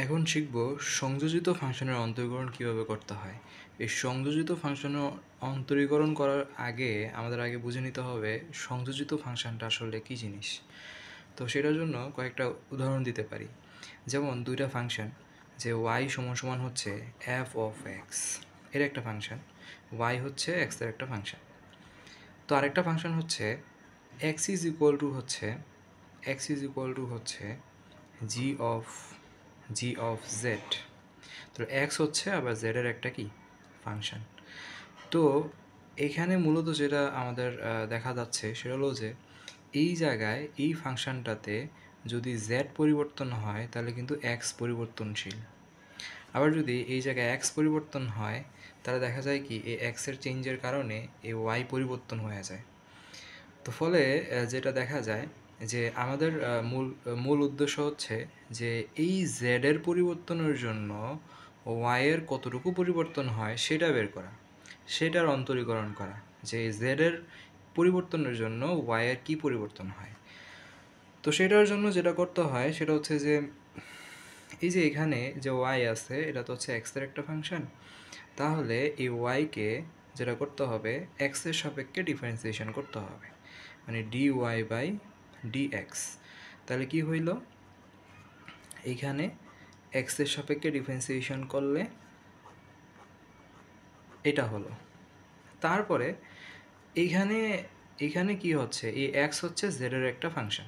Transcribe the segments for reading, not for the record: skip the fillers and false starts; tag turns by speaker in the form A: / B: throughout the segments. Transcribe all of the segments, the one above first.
A: এখন শিখব সংযোজিত ফাংশনের অন্তরীকরণ কিভাবে করতে হয়। এই সংযোজিত ফাংশনের অন্তরীকরণ করার আগে আমাদের বুঝে নিতে হবে সংযোজিত ফাংশনটা আসলে কী জিনিস। তো সেটার জন্য কয়েকটা উদাহরণ দিতে পারি। যেমন দুইটা ফাংশন, যে ওয়াই সমান সমান হচ্ছে এফ অফ এক্স, এর একটা ফাংশন, ওয়াই হচ্ছে এক্সের একটা ফাংশন। তো আরেকটা ফাংশন হচ্ছে এক্স ইজ ইকুয়াল টু হচ্ছে জি অফ জেড। তো এক্স হচ্ছে আবার জেডের একটা কি ফাংশন। তো এখানে মূলত যেটা আমাদের দেখা যাচ্ছে সেটা হলো যে এই জায়গায় এই ফাংশনটাতে যদি জেড পরিবর্তন হয় তাহলে কিন্তু এক্স পরিবর্তনশীল। আবার যদি এই জায়গায় এক্স পরিবর্তন হয় তাহলে দেখা যায় কি এই এক্সের চেঞ্জের কারণে এই ওয়াই পরিবর্তন হয়ে যায়। তো ফলে যেটা দেখা যায় যে আমাদের মূল উদ্দেশ্য হচ্ছে যে এই জেডের পরিবর্তনের জন্য ওয়াইয়ের কতটুকু পরিবর্তন হয় সেটা বের করা, সেটার অন্তরীকরণ করা, যে জেডের পরিবর্তনের জন্য ওয়াইয়ের কী পরিবর্তন হয়। তো সেটার জন্য যেটা করতে হয় সেটা হচ্ছে যে এই যে এখানে যে ওয়াই আছে এটা তো হচ্ছে এক্সের একটা ফাংশন। তাহলে এই ওয়াইকে যেটা করতে হবে এক্সের সাপেক্ষে ডিফারেন্সিয়েশন করতে হবে, মানে d y by d x. তাহলে কি হইল, এইখানে এক্সের সাপেক্ষে ডিফারেন্সিয়েশন করলে এটা হলো। তারপরে এইখানে এইখানে কি হচ্ছে, এই এক্স হচ্ছে জেডের একটা ফাংশন।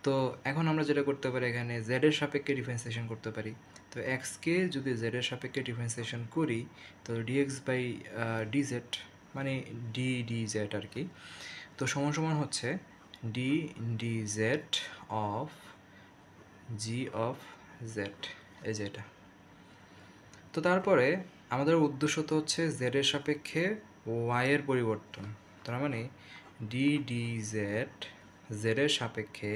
A: তো এখন আমরা যেটা করতে পারি এখানে জেডের সাপেক্ষে ডিফারেন্সিয়েশন করতে পারি। তো এক্সকে যদি জেডের সাপেক্ষে ডিফারেন্সিয়েশন করি তো ডিএক্স বাই ডিজেড, মানে ডি জেড আর কি। তো সমান সমান হচ্ছে D Z of G of Z, এই যে এটা। তো তারপরে আমাদের উদ্দেশ্য তো হচ্ছে জেডের সাপেক্ষে ওয়াইয়ের পরিবর্তন, তার মানে ডি জেড জেডের সাপেক্ষে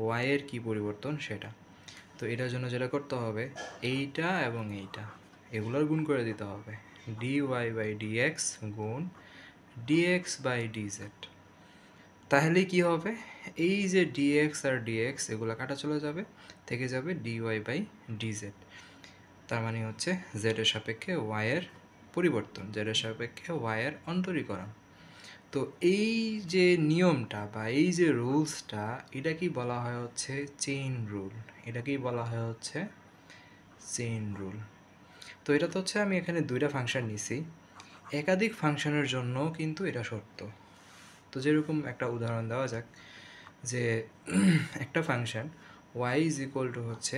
A: ওয়াইয়ের কী পরিবর্তন সেটা। তো এটার জন্য যেটা করতে হবে এইটা এবং এইটা এগুলোর গুণ করে দিতে হবে, ডি ওয়াই বাই ডিএক্স গুণ ডিএক্স বাই ডিজেড। তাহলে কি হবে, এই যে ডিএক্স আর ডিএক্স এগুলো কাটা চলে যাবে, থেকে যাবে ডিওয়াই বাই ডিজেড। তার মানে হচ্ছে জেডের সাপেক্ষে ওয়াইয়ের পরিবর্তন, জেডের সাপেক্ষে ওয়াইয়ের অন্তরীকরণ। তো এই যে নিয়মটা বা এই যে রুলসটা এটাকেই বলা হয় হচ্ছে চেইন রুল, এটাকেই বলা হয় হচ্ছে চেইন রুল। তো এটা তো হচ্ছে আমি এখানে দুইটা ফাংশন নিছি, একাধিক ফাংশনের জন্য কিন্তু এটা সত্য। তো যেরকম একটা উদাহরণ দেওয়া যাক, যে একটা function y is equal to হচ্ছে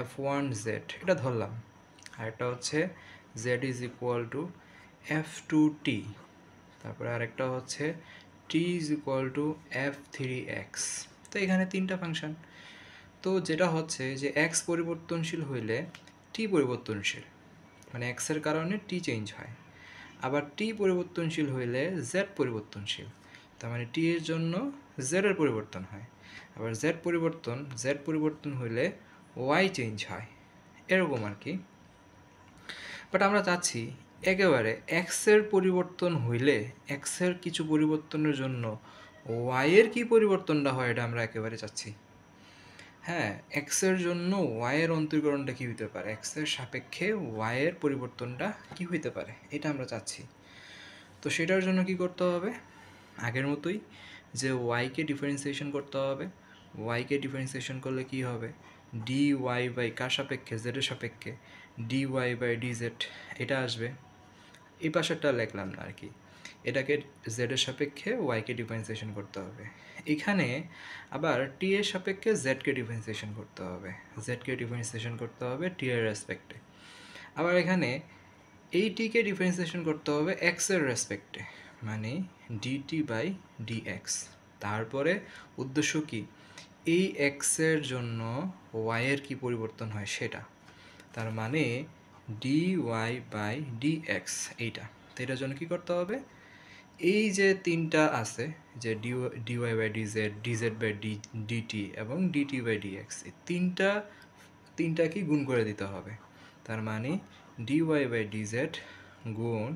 A: f1 জেড, এটা ধরলাম। আর একটা হচ্ছে z is equal to f2 t, তারপরে আরেকটা হচ্ছে t is equal to f3 x. তো এখানে তিনটা ফাংশন। তো যেটা হচ্ছে যে এক্স পরিবর্তনশীল হইলে টি পরিবর্তনশীল, মানে এক্সের কারণে টি চেঞ্জ হয়। আবার টি পরিবর্তনশীল হইলে জেড পরিবর্তনশীল, তার মানে টি এর জন্য জেডের পরিবর্তন হয়। আবার জেড পরিবর্তন হইলে ওয়াই চেঞ্জ হয়, এরকম আর কি। বাট আমরা চাচ্ছি একেবারে এক্সের পরিবর্তন হইলে এক্সের কিছু পরিবর্তনের জন্য ওয়াইয়ের কী পরিবর্তনটা হয় এটা আমরা একেবারে চাচ্ছি। হ্যাঁ, এক্সের জন্য ওয়াইয়ের অন্তরীকরণটা কী হইতে পারে, এক্সের সাপেক্ষে ওয়াইয়ের পরিবর্তনটা কী হইতে পারে এটা আমরা চাচ্ছি। তো সেটার জন্য কি করতে হবে, আগের মতোই যে ওয়াইকে ডিফারেন্সিয়েশন করতে হবে। ওয়াইকে ডিফারেন্সিয়েশন করলে কি হবে, ডি ওয়াই বাই কার সাপেক্ষে, জেডের সাপেক্ষে d y by d z এটা আসবে। এই পাশেরটা লিখলাম না আর কি, এটাকে জেডের সাপেক্ষে ওয়াইকে ডিফারেন্সিয়েশন করতে হবে। এখানে আবার টি এর সাপেক্ষে জেডকে ডিফারেন্সিয়েশন করতে হবে, জেডকে ডিফারেন্সিয়েশন করতে হবে টি এর রেসপেক্টে। আবার এখানে এই টিকে ডিফারেন্সিয়েশন করতে হবে এক্সের রেসপেক্টে, মানে ডিটি বাই ডিএক্স। তারপরে উদ্দেশ্য কি, এই এক্সের জন্য ওয়াইয়ের কি পরিবর্তন হয় সেটা, তার মানে ডি ওয়াই বাই ডিএক্স এইটা। তো এটার জন্য কী করতে হবে, এই যে তিনটা আছে যে d y by d z, d z by d t এবং ডিটি বাই ডিএক্স, এই তিনটাকে গুণ করে দিতে হবে। তার মানে ডিওয়াই বাই ডিজেড গুণ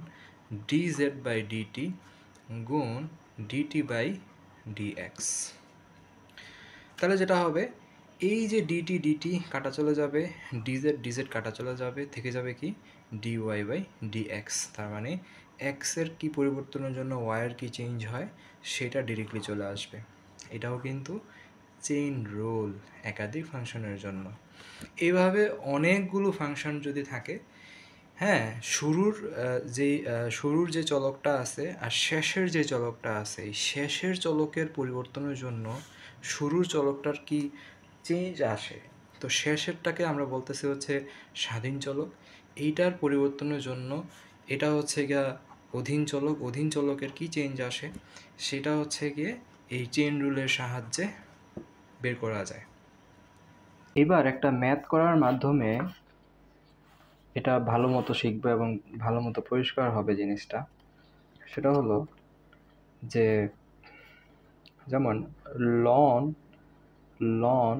A: ডিজেড বাই ডিটি গুণ ডিটি বাই ডিএক্স। তাহলে যেটা হবে এই যে ডিটি ডিটি কাটা চলে যাবে, ডিজেড ডিজেড কাটা চলে যাবে, থেকে যাবে কি ডিওয়াই বাই ডিএক্স। তার মানে এক্সের কি পরিবর্তনের জন্য ওয়াইয়ের কি চেঞ্জ হয় সেটা ডিরেক্টলি চলে আসবে। এটাও কিন্তু চেইন রুল একাধিক ফাংশনের জন্য। এইভাবে অনেকগুলো ফাংশন যদি থাকে, হ্যাঁ, শুরুর যে চলকটা আছে আর শেষের যে চলকটা আছে, এই শেষের চলকের পরিবর্তনের জন্য শুরুর চলকটার কি চেঞ্জ আসে, তো শেষেরটাকে আমরা বলতেছি হচ্ছে স্বাধীন চলক। এইটার পরিবর্তনের জন্য এটা হচ্ছে গিয়া অধীন চলক, অধীন চলকের কি চেঞ্জ আসে সেটা হচ্ছে গিয়ে এই চেইন রুলের সাহায্যে বের করা যায়। এবার একটা ম্যাথ করার মাধ্যমে এটা ভালো মতো শিখবে এবং ভালো মতো পরিষ্কার হবে জিনিসটা। সেটা হলো যে যেমন লন লন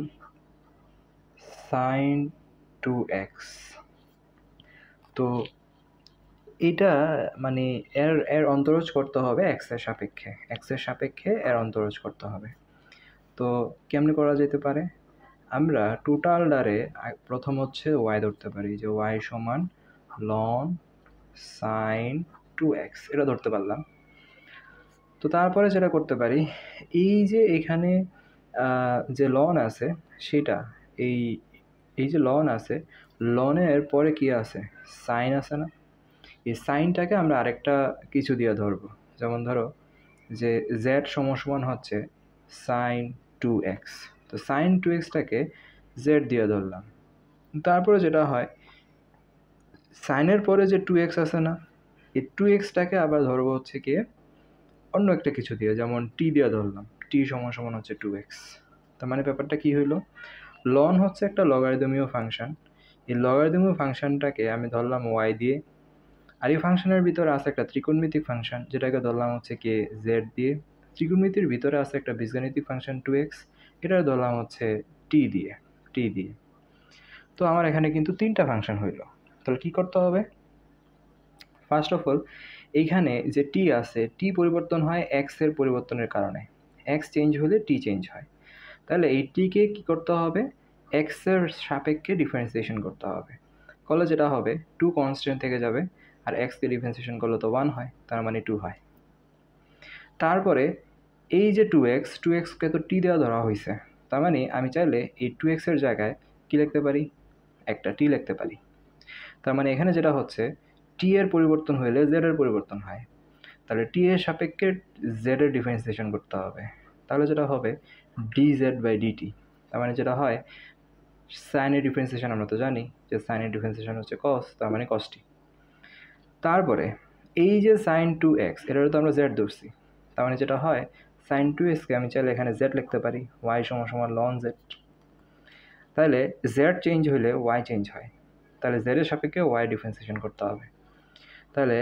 A: সাইন 2x, তো এটা মানে এর অন্তরজ করতে হবে এক্সের সাপেক্ষে এর অন্তরজ করতে হবে। তো কেমনে করা যেতে পারে? আমরা টোটালটারে প্রথম হচ্ছে ওয়াই ধরতে পারি, যে ওয়াই সমান লন সাইন 2x, এটা ধরতে পারলাম। তো তারপরে যেটা করতে পারি, এই যে এখানে যে লন আছে সেটা এই এই যে লন আছে, লনের পরে কি আছে? সাইন আছে না? এই সাইনটাকে আমরা আরেকটা কিছু দিয়ে ধরবো। যেমন ধরো যে জেড সমান হচ্ছে সাইন 2x, তো সাইন 2xটাকে জেড দিয়ে ধরলাম। তারপরে যেটা হয়, সাইনের পরে যে 2x আছে না, এই 2xটাকে আবার ধরবো হচ্ছে কি অন্য একটা কিছু দিয়ে, যেমন টি দিয়ে ধরলাম, টি সমান হচ্ছে 2x। তার মানে ব্যাপারটা কি হইলো, লন হচ্ছে একটা লগারিদমীয় ফাংশন, এই লগারিদমীয় ফাংশনটাকে আমি ধরলাম ওয়াই দিয়ে, আর এই ফাংশনের ভিতরে আছে একটা ত্রিকোণমিতিক ফাংশন যেটাকে ধরলাম হচ্ছে কি জেড দিয়ে, ত্রিকোণমিতির ভিতরে আছে একটা বীজগাণিতিক ফাংশন 2x, এটা ধরলাম হচ্ছে টি দিয়ে। তো আমার এখানে কিন্তু 3টা ফাংশন হইল। তাহলে কি করতে হবে? ফার্স্ট অফ অল এইখানে যে টি আছে, টি পরিবর্তন হয় এক্স এর পরিবর্তনের কারণে, এক্স চেঞ্জ হলে টি চেঞ্জ হয়। তাহলে এই টিকে কী করতে হবে? এক্সের সাপেক্ষে ডিফারেন্সিয়েশন করতে হবে। করলে যেটা হবে 2 কনস্ট্যান্ট থেকে যাবে, আর এক্সকে ডিফারেন্সিয়েশন করলে তো 1 হয়, তার মানে 2 হয়। তারপরে এই যে 2xকে তো টি দেওয়া ধরা হয়েছে, তার মানে আমি চাইলে এই 2xের জায়গায় কী লিখতে পারি? একটা টি লিখতে পারি। তার মানে এখানে যেটা হচ্ছে, টি এর পরিবর্তন হইলে জেড এর পরিবর্তন হয়, তাহলে টি এর সাপেক্ষে জেড এর ডিফারেন্সিয়েশন করতে হবে। তাহলে যেটা হবে ডিজেড বাই ডিটি। তার মানে যেটা হয়, সাইনের ডিফারেন্সিয়েশন আমরা তো জানি যে সাইনের ডিফারেন্সিয়েশন হচ্ছে কস, তার মানে কস টি। তারপরে এই যে সাইন 2x, এটারও তো আমরা জেড ধরছি, তার মানে যেটা হয় সাইন 2xকে আমি চাইলে এখানে জেড লিখতে পারি, ওয়াই সমান লন জেড। তাহলে জেড চেঞ্জ হইলে ওয়াই চেঞ্জ হয়, তাহলে জেডের সাপেক্ষে ওয়াই ডিফারেন্সিয়েশন করতে হবে। তাহলে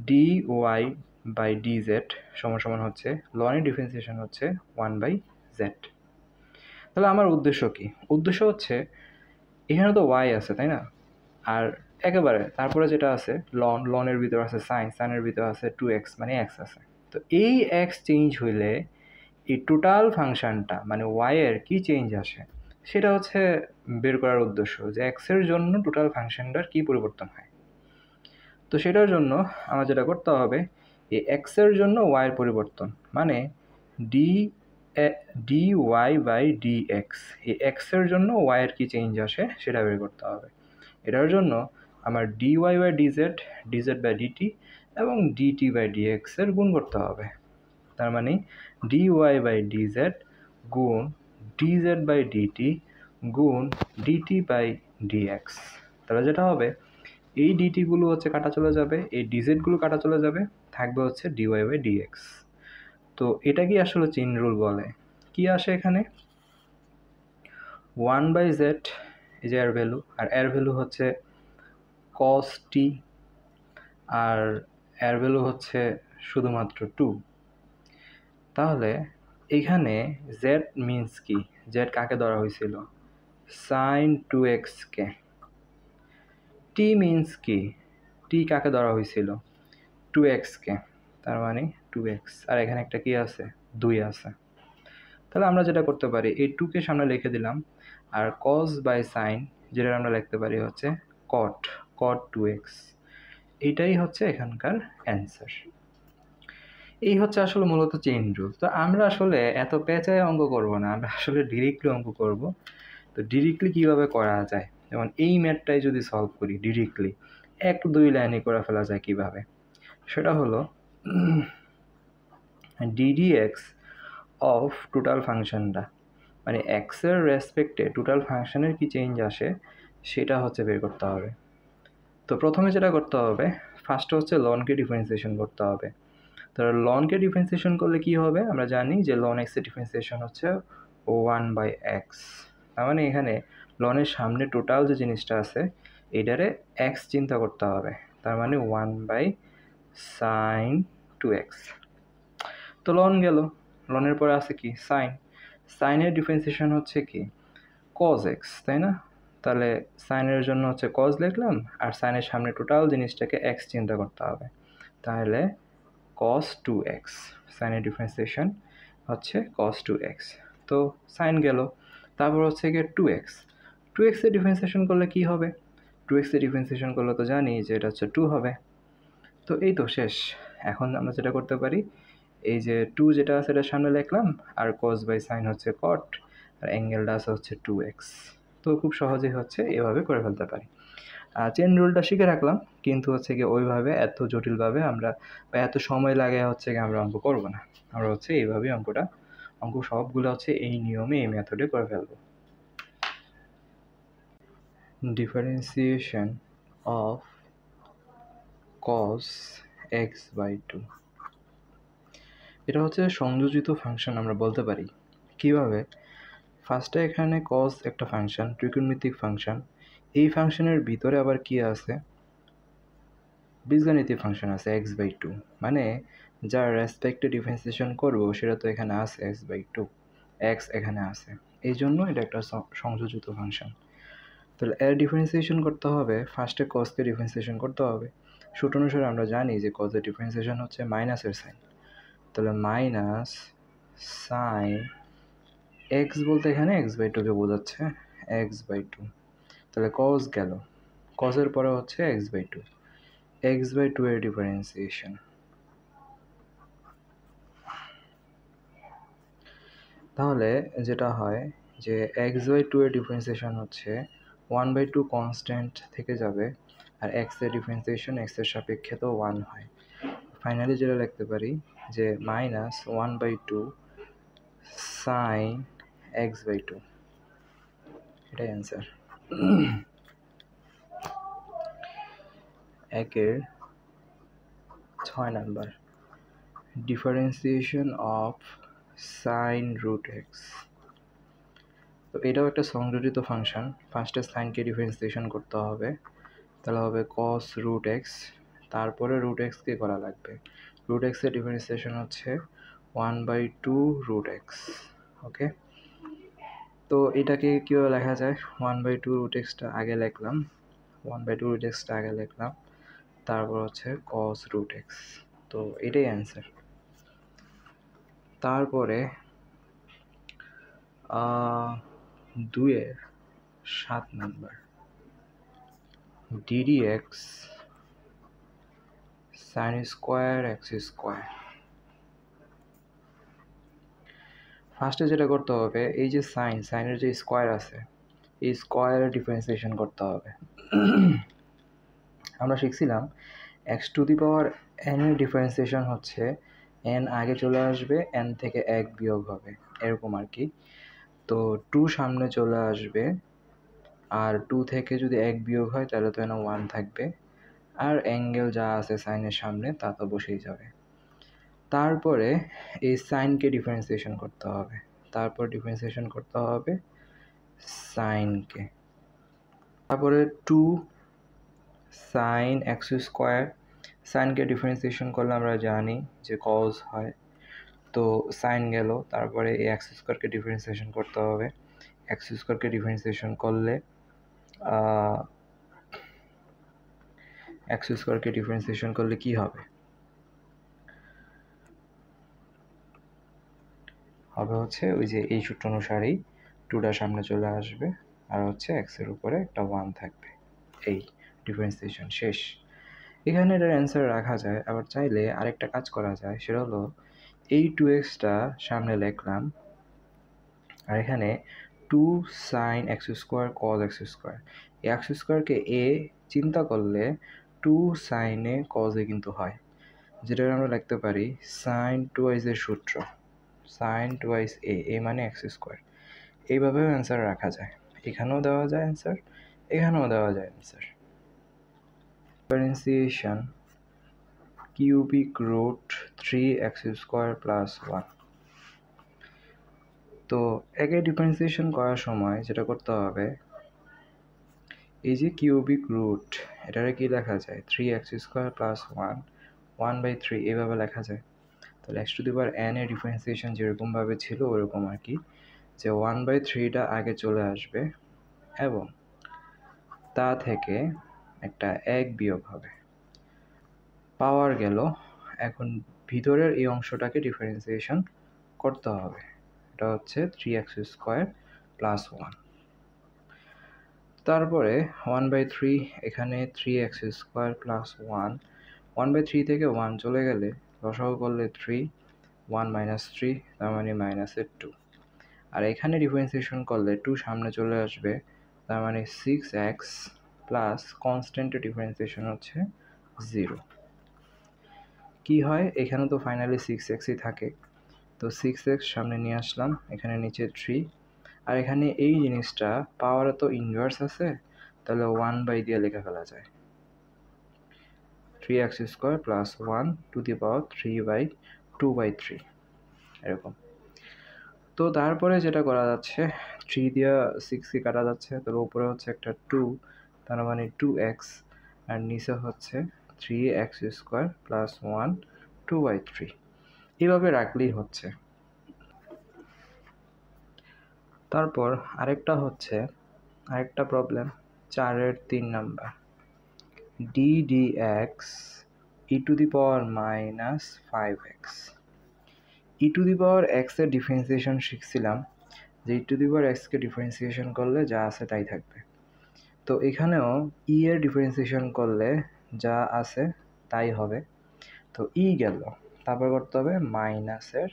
A: d y by d z সমান হচ্ছে লনের ডিফারেন্সিয়েশন হচ্ছে 1/z। তাহলে আমার উদ্দেশ্য কি? উদ্দেশ্য হচ্ছে এখানে তো ওয়াই আছে, তাই না? আর একেবারে তারপরে যেটা আছে লনের ভিতরে আছে সাইনের ভিতরে আছে 2x, মানে এক্স আছে। তো এই এক্স চেঞ্জ হইলে এই টোটাল ফাংশনটা মানে ওয়াইয়ের কি চেঞ্জ আসে সেটা হচ্ছে বের করার উদ্দেশ্য, যে এক্সের জন্য টোটাল ফাংশনটার কি পরিবর্তন হয়। তো সেটার জন্য আমার যেটা করতে হবে, এই এক্সের জন্য ওয়াইয়ের পরিবর্তন মানে d y by d x, এই এক্সের জন্য ওয়াইয়ের কি চেঞ্জ আসে সেটা বের করতে হবে। এটার জন্য আমার d y by d z by d t এবং ডিটি বাই ডিএক্সের গুণ করতে হবে। তার মানে ডি ওয়াই বাই ডিজেড গুণ ডিজেড বাই ডিটি গুণ ডিটি বাই ডিএক্স। তাহলে যেটা হবে, এই ডিটিগুলো হচ্ছে কাটা চলে যাবে, এই ডিজেডগুলো কাটা চলে যাবে, থাকবে হচ্ছে ডিওয়াই বাই ডিএক্স। তো এটা কি আসলে চেইন রুল বলে? কি আসে এখানে? 1/z, এই যে এর ভ্যালু, আর এর ভ্যালু হচ্ছে কস টি, আর এর ভ্যালু হচ্ছে শুধুমাত্র 2। তাহলে এখানে জেড মিনস কি? জেড কাকে ধরা হয়েছিল? সাইন 2xকে। টি মিনস কি? টি কাকে ধরা হয়েছিল? 2xকে, তার মানে 2x, আর এখানে একটা কি আছে? 2 আছে। তাহলে আমরা যেটা করতে পারি, এই 2কে সামনে লিখে দিলাম, আর কজ বাই সাইন যেটা আমরা লিখতে পারি হচ্ছে কট, কট 2x। এটাই হচ্ছে এখানকার অ্যান্সার। এই হচ্ছে আসলে মূলত চেইন রুল। তো আমরা আসলে এত পেঁচায় অঙ্ক করব না, আমরা আসলে ডিরেক্টলি অঙ্ক করব। তো ডিরেক্টলি কীভাবে করা যায়, যেমন এই ম্যাথটাই যদি সলভ করি ডিরেক্টলি 1-2 লাইনে করে ফেলা যায় কীভাবে, সেটা হলো ডিডিএক্স অফ টোটাল ফাংশনটা, মানে এক্সের রেসপেক্টে টোটাল ফাংশনের কি চেঞ্জ আসে সেটা হচ্ছে বের করতে হবে। তো প্রথমে যেটা করতে হবে, ফার্স্টে হচ্ছে লনকে ডিফারেন্সিয়েশন করতে হবে। তো লনকে ডিফারেন্সিয়েশন করলে কি হবে, আমরা জানি যে লন এক্সের ডিফারেন্সিয়েশন হচ্ছে 1/x। তার মানে এখানে লনের সামনে টোটাল যে জিনিসটা আছে এটারে এক্স চিন্তা করতে হবে, তার মানে 1/sin 2x। তো লন গেল, লনের পরে আছে কি সাইন, সাইনের ডিফারেন্সিয়েশন হচ্ছে কি cos x, তাই না? তাহলে সাইনের জন্য হচ্ছে cos লিখলাম, আর সাইনের সামনে টোটাল জিনিসটাকে x চিন্তা করতে হবে, তাহলে cos 2x। সাইনের ডিফারেন্সিয়েশন হচ্ছে cos 2x। তো সাইন গেল, তারপর হচ্ছে গিয়ে 2x। 2x এর ডিফারেন্সিয়েশন করলে কি হবে, 2x এর ডিফারেন্সিয়েশন করলে তো জানি যে এটা হচ্ছে 2 হবে। তো এই তো শেষ। এখন আমরা যেটা করতে পারি, এই যে 2 যেটা আছে এটা সামনে লিখলাম, আর cos বাই সাইন হচ্ছে cot, আর অ্যাঙ্গেলটা আছে হচ্ছে 2x। তো খুব সহজেই হচ্ছে এভাবে করে ফেলতে পারি। চেন রুলটা শিখে রাখলাম, কিন্তু হচ্ছে কি ওইভাবে এত জটিলভাবে আমরা বা এত সময় লাগে হচ্ছে কি আমরা অঙ্ক করব না, আমরা হচ্ছে এইভাবেই অঙ্ক সবগুলো হচ্ছে এই নিয়মে এই মেথডে করে ফেলবো। Differentiation of cos x by 2, এটা হচ্ছে সংযোজিত ফাংশন আমরা বলতে পারি। কিভাবে, ফার্স্টে এখানে cos একটা ফাংশন, ত্রিকোণমিতিক ফাংশন, এই ফাংশনের ভিতরে আবার কি আছে, বীজগণিতিক ফাংশন আছে x/2, মানে যার রেসপেক্টে ডিফারেন্সিয়েশন করব সেটা তো এখানে আছে x/2, x এখানে আছে, এই জন্য এটা একটা সংযোজিত ফাংশন। তাহলে এর ডিফারেন্সিয়েশন করতে হবে, ফার্স্টে cosকে ডিফারেন্সিয়েশন করতে হবে। সূত্র অনুসারে আমরা জানি যে cos-এর ডিফারেন্সিয়েশন হচ্ছে মাইনাসের সাইন, তাহলে মাইনাস সাইন x বলতে এখানে x/2কে বোঝাচ্ছে, x/2। তাহলে cos গেল, cos-এর পরে হচ্ছে x/2, x/2 এর ডিফারেন্সিয়েশন। তাহলে যেটা হয় যে x/2 এর ডিফারেন্সিয়েশন হচ্ছে 1/2 কনস্ট্যান্ট থেকে যাবে, আর x এর ডিফারেন্সিয়েশন x এর সাপেক্ষে তো 1 হয়। ফাইনালি যেটা লিখতে পারি যে মাইনাস 1/2 সাইন x/2, এটাই অ্যান্সার। একের 6 number, differentiation of sine root x. তো এটাও একটা সংযোজিত ফাংশন। ফার্স্টে সাইনকে ডিফারেন্সিয়েশন করতে হবে, তাহলে হবে cos রুট এক্স, তারপরে রুট এক্সকে করা লাগবে। রুট এক্সের ডিফারেন্সিয়েশন হচ্ছে 1/2 রুট এক্স। ওকে, তো এটাকে কীভাবে লেখা যায়, 1/2 রুট এক্সটা আগে লিখলাম, 1/2 রুট এক্সটা আগে লিখলাম, তারপর হচ্ছে cos রুট এক্স। তো এটাই অ্যান্সার। তারপরে 2-এর 7 number, ddx sin square x square. ফার্স্টে যেটা করতে হবে, এই যে সাইনের যে স্কোয়ার আছে এই স্কোয়ারের ডিফারেন্সিয়েশন করতে হবে। আমরা শিখছিলাম x⁴n এর ডিফারেন্সিয়েশন হচ্ছে n আগে চলে আসবে, n থেকে 1 বিয়োগ হবে, এরকম আর কি। তো 2 সামনে চলে আসবে, আর 2 থেকে যদি 1 বিয়োগ হয় তাহলে তো এখানে 1 থাকবে, আর অ্যাঙ্গেল যা আছে সাইনের সামনে তা তো বসেই যাবে। তারপরে এই সাইনকে ডিফারেন্সিয়েশন করতে হবে, তারপর ডিফারেন্সিয়েশন করতে হবে সাইনকে, তারপরে 2 সাইন এক্স স্কোয়ার। সাইনকে ডিফারেন্সিয়েশন করলে আমরা জানি যে কজ হয়, তো সাইন গেল, তারপরে এই এক্স স্কোয়ারকে ডিফারেন্সিয়েশন করতে হবে। এক্স স্কোয়ারকে ডিফারেন্সিয়েশন করলে এক্স স্কোয়ারকে ডিফারেন্সিয়েশন করলে কি হবে, হবে হচ্ছে ওই যে এই সূত্র অনুসারেই 2টা সামনে চলে আসবে, আর হচ্ছে এক্সের উপরে একটা 1 থাকবে। এই ডিফারেন্সিয়েশন শেষ। এখানে এটার অ্যান্সার রাখা যায়। আবার চাইলে আরেকটা কাজ করা যায়, সেটা হলো এই 2x-টা সামনে লিখলাম, আর এখানে 2 sin x² cos x²। এই x²কে a চিন্তা করলে 2 sin a cos a কিন্তু হয়, যেটা আমরা লিখতে পারি sin 2 এর সূত্র, sin 2 a মানে x²। এইভাবেও অ্যান্সার রাখা যায়, এখানেও দেওয়া যায় অ্যান্সার, এখানেও দেওয়া যায় answer. Differentiation cubic root 3x² plus 1। তো একে ডিফারেন্সিয়েশন করার সময় যেটা করতে হবে, এই যে কিউবিক রুট, এটারে কি লেখা যায় 3x² প্লাস 1 1/3 এইভাবে লেখা যায়। তাহলে x⁴n এর ডিফারেন্সিয়েশন যেরকমভাবে ছিল ওরকম আর কি, যে 1/3টা আগে চলে আসবে এবং তা থেকে একটা 1 বিয়োগ হবে, পাওয়ার গেল। এখন ভিতরের এই অংশটাকে ডিফারেন্সিয়েশন করতে হবে, এটা হচ্ছে 3x² প্লাস 1। তারপরে 1/3, এখানে 3x² প্লাস 1, 1/3 থেকে 1 চলে গেলে লসাগু করলে 3, 1 মাইনাস 3 তার মানে মাইনাসের 2। আর এখানে ডিফারেন্সিয়েশন করলে 2 সামনে চলে আসবে, তার মানে 6x প্লাস কনস্ট্যান্টের ডিফারেন্সিয়েশন হচ্ছে 0। কি হয়, এখানে তো ফাইনালি 6xই থাকে, তো 6x সামনে নিয়ে আসলাম, এখানে নিচে 3, আর এখানে এই জিনিসটা পাওয়ারে তো ইনভার্স আছে, তাহলে 1 দিয়ে লেখা ফেলা যায়, 3x² প্লাস 1 টু দি পাওয়ার 3/2/3 এরকম। তো তারপরে যেটা করা যাচ্ছে, 3 দিয়ে 6কে কাটা যাচ্ছে, তার উপরে হচ্ছে একটা 2, তার মানে 2x, আর নিচে হচ্ছে 3x² প্লাস 1 2/3, এইভাবে রাখলেই হচ্ছে। তারপর আরেকটা প্রবলেম 4-এর 3 number, d dx e⁻−5x। e⁻x এর ডিফারেন্সিয়েশন শিখছিলাম যে e⁻x-কে ডিফারেন্সিয়েশন করলে যা আছে তাই থাকবে। তো এখানেও e এর ডিফারেন্সিয়েশন করলে যা আছে তাই হবে। তো e গেল, তারপর করতে হবে মাইনাসের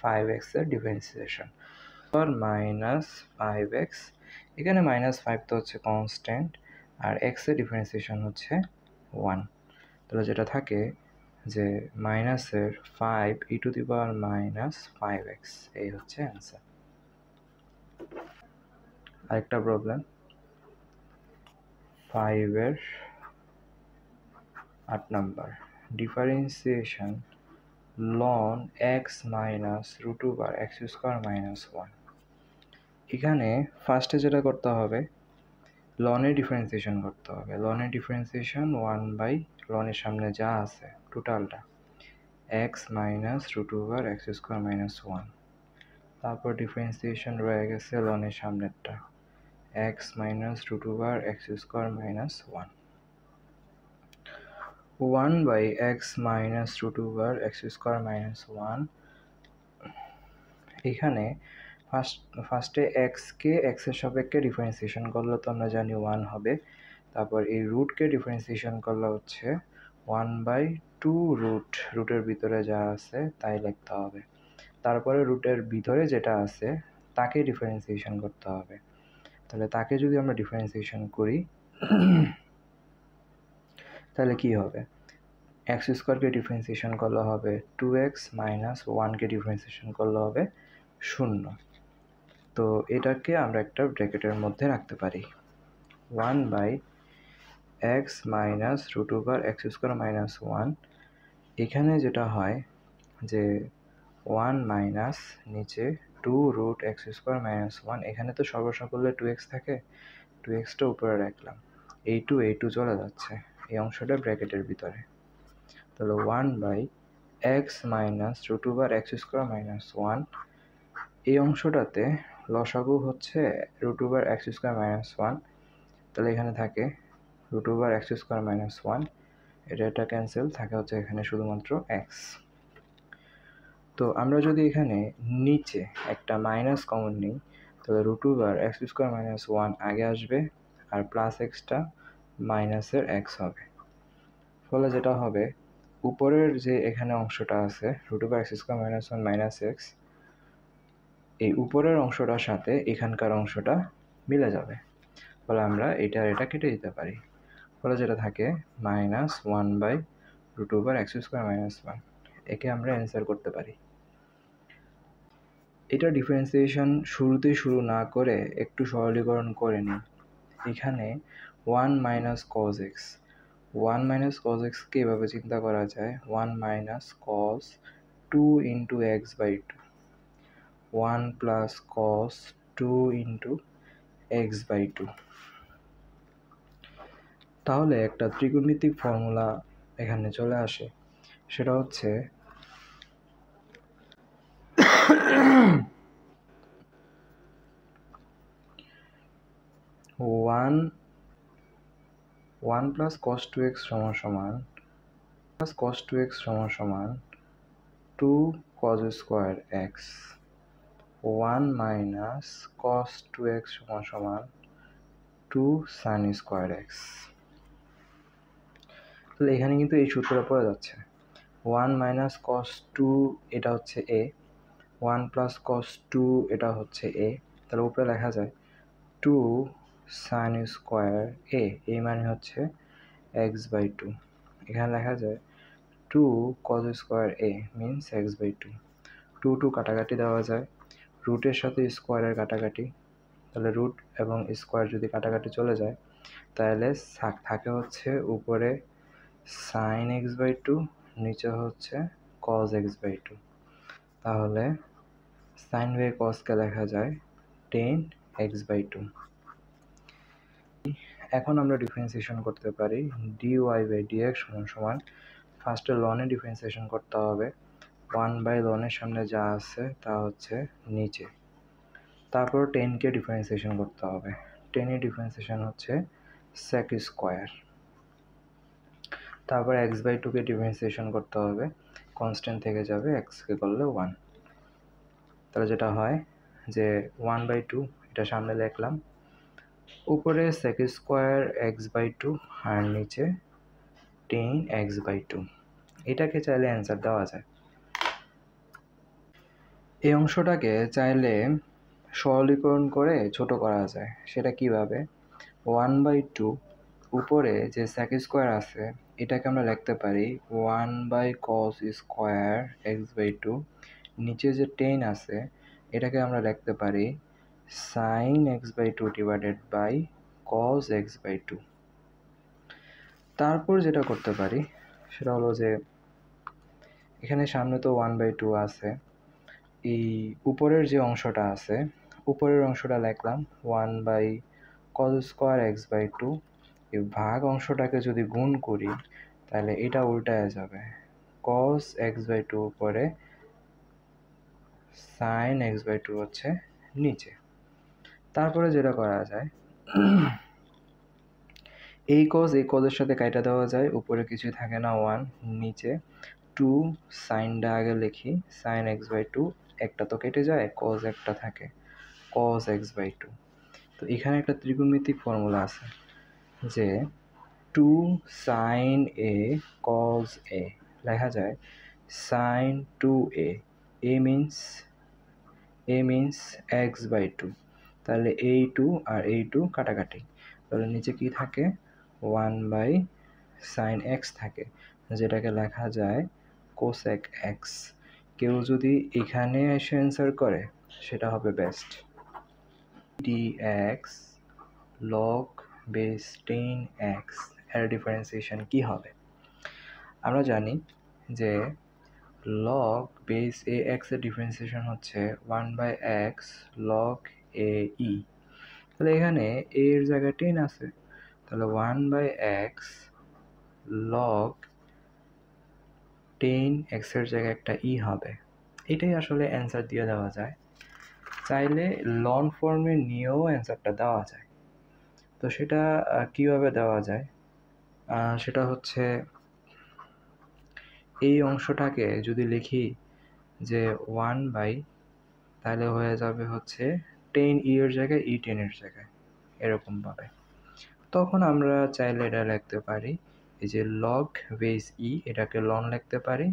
A: 5x এর ডিফারেন্সিয়েশন, -5x, এখানে -5 তো হচ্ছে কনস্ট্যান্ট, আর x এর ডিফারেন্সিয়েশন হচ্ছে 1। তাহলে যেটা থাকে যে -5 e⁻−5x, এই হচ্ছে অ্যান্সার। আরেকটা প্রবলেম 5-এর 8 number, differentiation ln x -√x² - 1। এখানে ফার্স্টে যেটা করতে হবে, লনের ডিফারেন্সিয়েশন করতে হবে। লনের ডিফারেন্সিয়েশন 1/ln এর সামনে যা আছে টোটালটা x -√x² - 1, তারপর ডিফারেন্সিয়েশন রয়ে গেছে লনের সামনেরটা x -√x² - 1, 1/x -√x² - 1। এখানে ফার্স্টে এক্সকে এক্সের সাপেক্ষে ডিফারেন্সিয়েশন করলে তো আমরা জানি 1 হবে, তারপর এই রুটকে ডিফারেন্সিয়েশন করলে হচ্ছে 1/2 রুটের ভিতরে যা আছে তাই লিখতে হবে। তারপরে রুটের ভিতরে যেটা আছে তাকে ডিফারেন্সিয়েশন করতে হবে। তাহলে তাকে যদি আমরা ডিফারেন্সিয়েশন করি তাহলে কি হবে, x² ডিফারেন্সিয়েশন করলে হবে 2x, -1কে ডিফারেন্সিয়েশন করলে হবে 0। তো এটাকে আমরা একটা ব্র্যাকেটের মধ্যে রাখতে পারি, 1/x -√x² - 1। এখানে যেটা হয় যে 1 মাইনাস নিচে 2√x² - 1, এখানে তো সর্বসাকল্যে 2x থাকে, 2xটা উপরে রাখলাম, এই 2 চলে যাচ্ছে, এই অংশটা ব্র্যাকেটের ভিতরে। তাহলে 1/x -√x² - 1, এই অংশটাতে লসাগু হচ্ছে √x² - 1, তাহলে এখানে থাকে √x² - 1, এটা ক্যান্সেল, থাকে হচ্ছে এখানে শুধুমাত্র x। তো আমরা যদি এখানে নিচে একটা মাইনাস কমন নিই, তাহলে root over x square minus 1 আগে আসবে আর প্লাস এক্সটা মাইনাসের এক্স হবে। ফলে যেটা হবে, উপরের যে এখানে অংশটা আছে root over x square minus 1 minus x, এই উপরের অংশটার সাথে এখানকার অংশটা মিলে যাবে। ফলে আমরা এটা কেটে দিতে পারি। ফলে যেটা থাকে minus 1 by root over x square minus 1, একে আমরা অ্যান্সার করতে পারি। এটা ডিফারেন্সিয়েশন শুরু না করে একটু সরলীকরণ করে নিই। এখানে 1 minus cos x, 1 minus cos এক্সকে এভাবে চিন্তা করা যায় 1 minus cos 2 into x by 2, 1 plus cos 2 into x by 2। তাহলে একটা ত্রিকোণমিতিক ফর্মুলা এখানে চলে আসে, সেটা হচ্ছে 1 প্লাস কস 2x সমান প্লাস কস 2x সমান 2 cos square x, 1 minus cos 2x সমান 2 সাইন স্কোয়ার এক্স। তাহলে এখানে কিন্তু এই সূত্রটা পড়ে যাচ্ছে 1 মাইনাস কস 2 এটা হচ্ছে এ, 1 প্লাস কস 2 এটা হচ্ছে এ। তাহলে উপরে লেখা যায় 2 সাইন স্কোয়ার এ, এই মানে হচ্ছে এক্স বাই 2। এখানে লেখা যায় 2 cos square a minus x by 2। 2 কাটাকাটি দেওয়া যায়, রুটের সাথে স্কোয়ারের কাটাকাটি, তাহলে রুট এবং স্কোয়ার যদি কাটাকাটি চলে যায় তাহলে থাকে হচ্ছে উপরে সাইন এক্স বাই 2, নিচে হচ্ছে কজ এক্স বাই 2। তাহলে সাইন বাই কজকে লেখা যায় টেন এক্স বাই 2। এখন আমরা ডিফারেন্সিয়েশন করতে পারি ডিওয়াই বাই ডিএক্স সমান ফার্স্টে লনে ডিফারেন্সিয়েশন করতে হবে, 1 বাই লনের সামনে যা আছে তা হচ্ছে নিচে, তারপর 10কে ডিফারেন্সিয়েশন করতে হবে, 10 এর ডিফারেন্সিয়েশন হচ্ছে সেক স্কোয়ার, তারপর এক্স বাই 2কে ডিফারেন্সিয়েশন করতে হবে, কনস্ট্যান্ট থেকে যাবে এক্সকে করলে 1। তাহলে যেটা হয় যে 1 বাই 2 এটা সামনে লিখলাম, উপরে সেক স্কোয়ার এক্স বাই 2 আর নিচে 10 এক্স বাই 2। এটাকে চাইলে অ্যান্সার দেওয়া যায়। এই অংশটাকে চাইলে সরলীকরণ করে ছোট করা যায়, সেটা কিভাবে? 1 বাই 2 উপরে যে সেক স্কোয়ার আছে এটাকে আমরা লিখতে পারি 1 by cos square x by 2, নিচে যে 10 আছে এটাকে আমরা লিখতে পারি sine x by 2 divided by cos x by 2। তারপর যেটা করতে পারি সেটা হলো যে এখানে সামনে তো 1 বাই 2 আছে, এই উপরের যে অংশটা আছে উপরের অংশটা লিখলাম 1 by cos square x by 2, এই ভাগ অংশটাকে যদি গুণ করি তাহলে এটা উল্টায় যাবে, কস এক্স বাই 2 উপরে সাইন এক্স বাই 2 হচ্ছে নিচে। তারপরে যেটা করা যায় এই কজের সাথে কাইটা দেওয়া যায়, উপরে কিছুই থাকে না 1, নিচে 2 সাইনটা আগে লিখি সাইন এক্স বাই 2, একটা তো কেটে যায়, কজ একটা থাকে কজ এক্স বাই 2। তো এখানে একটা ত্রিকোণমিতিক ফর্মুলা আছে যে 2 সাইন এ কজ এ লেখা যায় sine 2a, a minus x by 2। তাহলে এই 2 আর এই 2 কাটাকাটি, তাহলে নিচে কি থাকে 1 বাই সাইন এক্স থাকে, যেটাকে লেখা যায় কোসেক এক্স। কেউ যদি এখানে এসে অ্যান্সার করে সেটা হবে best. dx log base 10x এর ডিফারেন্সিয়েশন কি হবে? আমরা জানি যে log বেস ax এর ডিফারেন্সিয়েশন হচ্ছে 1 বাই x log ae। তাহলে এখানে a এর জায়গায় 10 আছে, তাহলে 1 বাই x log 10x এর জায়গায় একটা e হবে। এটাই আসলে অ্যান্সার দিয়ে দেওয়া যায়, চাইলে লন ফর্মে নিয়েও অ্যান্সারটা দেওয়া যায়। তো সেটা কিভাবে দেওয়া যায়? সেটা হচ্ছে এই অংশটাকে যদি লিখি যে 1 বাই, তাহলে হয়ে যাবে হচ্ছে 10 এর জায়গায় E10 এর জায়গায় এরকমভাবে। তখন আমরা চাইলে এটা লিখতে পারি এই যে লগ বেস ই এটাকে লন লিখতে পারি,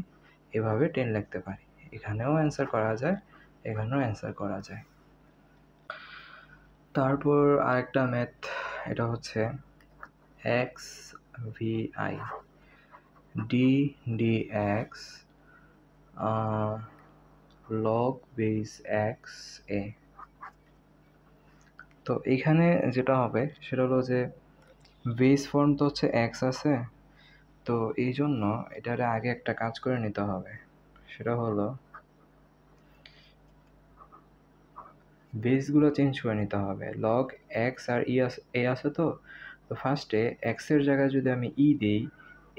A: এভাবে 10 লিখতে পারি। এখানেও অ্যান্সার করা যায়, এখানেও অ্যান্সার করা যায়। তারপর আরেকটা ম্যাথ, এটা হচ্ছে x v i d d x log base x a. তো এখানে যেটা হবে সেটা হলো যে বেস ফর্ম তো হচ্ছে এক্স আছে, তো এই জন্য এটার আগে একটা কাজ করে নিতে হবে, সেটা হলো বেসগুলো চেঞ্জ করে নিতে হবে। লগ এক্স আর এ আছে, তো ফার্স্টে এক্সের জায়গায় যদি আমি ই দিই,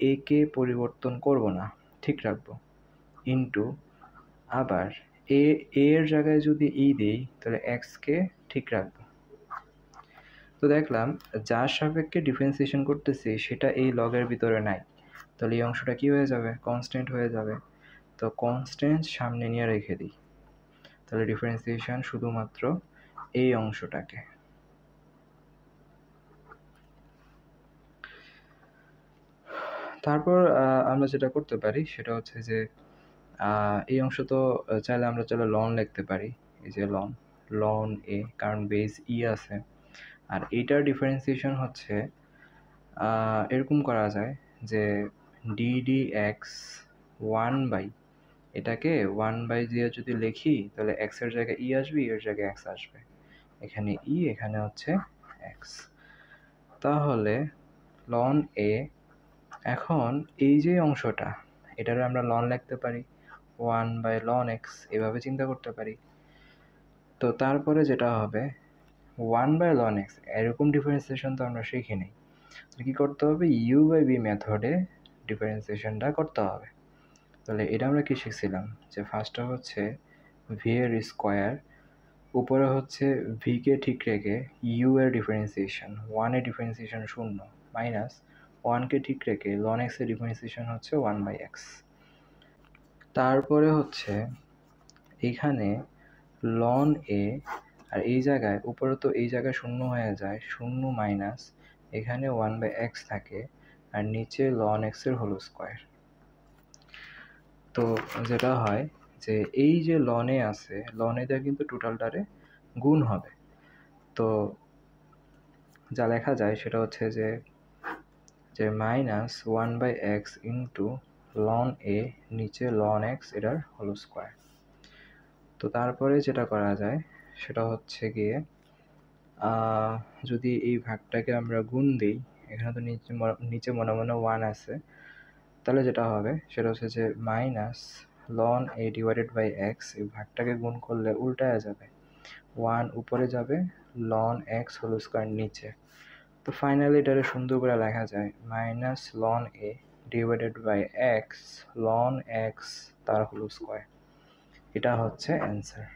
A: এ কে পরিবর্তন করব না, ঠিক রাখবো, ইন্টু আবার এর জায়গায় যদি ই দিই তাহলে এক্সকে ঠিক রাখবো। তো দেখলাম যার সাপেক্ষে ডিফারেন্সিয়েশন করতেছি সেটা এই লগের ভিতরে নাই, তাহলে এই অংশটা কি হয়ে যাবে, কনস্ট্যান্ট হয়ে যাবে। তো কনস্ট্যান্ট সামনে নিয়ে রেখে দিই, তাহলে ডিফারেন্সিয়েশন শুধুমাত্র এই অংশটাকে। তারপর আমরা যেটা করতে পারি সেটা হচ্ছে যে এই অংশ তো চাইলে আমরা লন লিখতে পারি, এই যে লন এ, কারণ বেস ই আছে। আর এইটার ডিফারেন্সিয়েশন হচ্ছে এরকম করা যায় যে ডি এক্স 1/, এটাকে 1/, দিয়ে যদি লিখি তাহলে এক্সের জায়গায় ই আসবে, এর জায়গায় এক্স আসবে, এখানে ই এখানে হচ্ছে এক্স। তাহলে লন এ, এখন এই যে অংশটা এটারে আমরা লন লিখতে পারি 1/ln x, এভাবে চিন্তা করতে পারি। তো তারপরে যেটা হবে 1/ln x, এরকম ডিফারেন্সিয়েশন তো আমরা শিখি নাই, কী করতে হবে, u/v মেথডে ডিফারেন্সিয়েশনটা করতে হবে। তাহলে এটা আমরা কি শিখছিলাম যে ফার্স্টটা হচ্ছে ভি এর স্কোয়ার, উপরে হচ্ছে ভিকে ঠিক রেখে ইউ এর ডিফারেন্সিয়েশন, 1 এর ডিফারেন্সিয়েশন 0, মাইনাস 1কে ঠিক রেখে লন এক্স এর ডিফারেন্সিয়েশন হচ্ছে 1/x। তারপরে হচ্ছে এখানে লন এ, আর এই জায়গায় উপরে তো এই জায়গায় 0 হয়ে যায়, 0 মাইনাস এখানে 1/x থাকে, আর নিচে লন এক্স এর হোল স্কোয়ার। তো যেটা হয় যে এই যে লনে আছে, লনে দেওয়া কিন্তু টোটালটারে গুণ হবে। তো যা লেখা যায় সেটা হচ্ছে যে মাইনাস 1/x ইন্টু লন এ, নিচে লন এক্স এটার হোল স্কোয়ার। তো তারপরে যেটা করা যায় সেটা হচ্ছে গিয়ে যদি এই ভাগটাকে আমরা গুণ দিই, এখানে তো নিচে মনে মনে 1 আছে, তাহলে যেটা হবে সেটা হচ্ছে যে মাইনাস লন এ ডিভাইডেড বাই এক্স, এই ভাগটাকে গুণ করলে উল্টায়া যাবে, 1 উপরে যাবে, লন এক্স হোল স্কোয়ার নিচে। তো ফাইনালি এটারে সুন্দর করে লেখা যায় মাইনাস লন এ ডিভাইডেড বাই এক্স লন এক্স তার হোল স্কোয়ার। এটা হচ্ছে অ্যান্সার।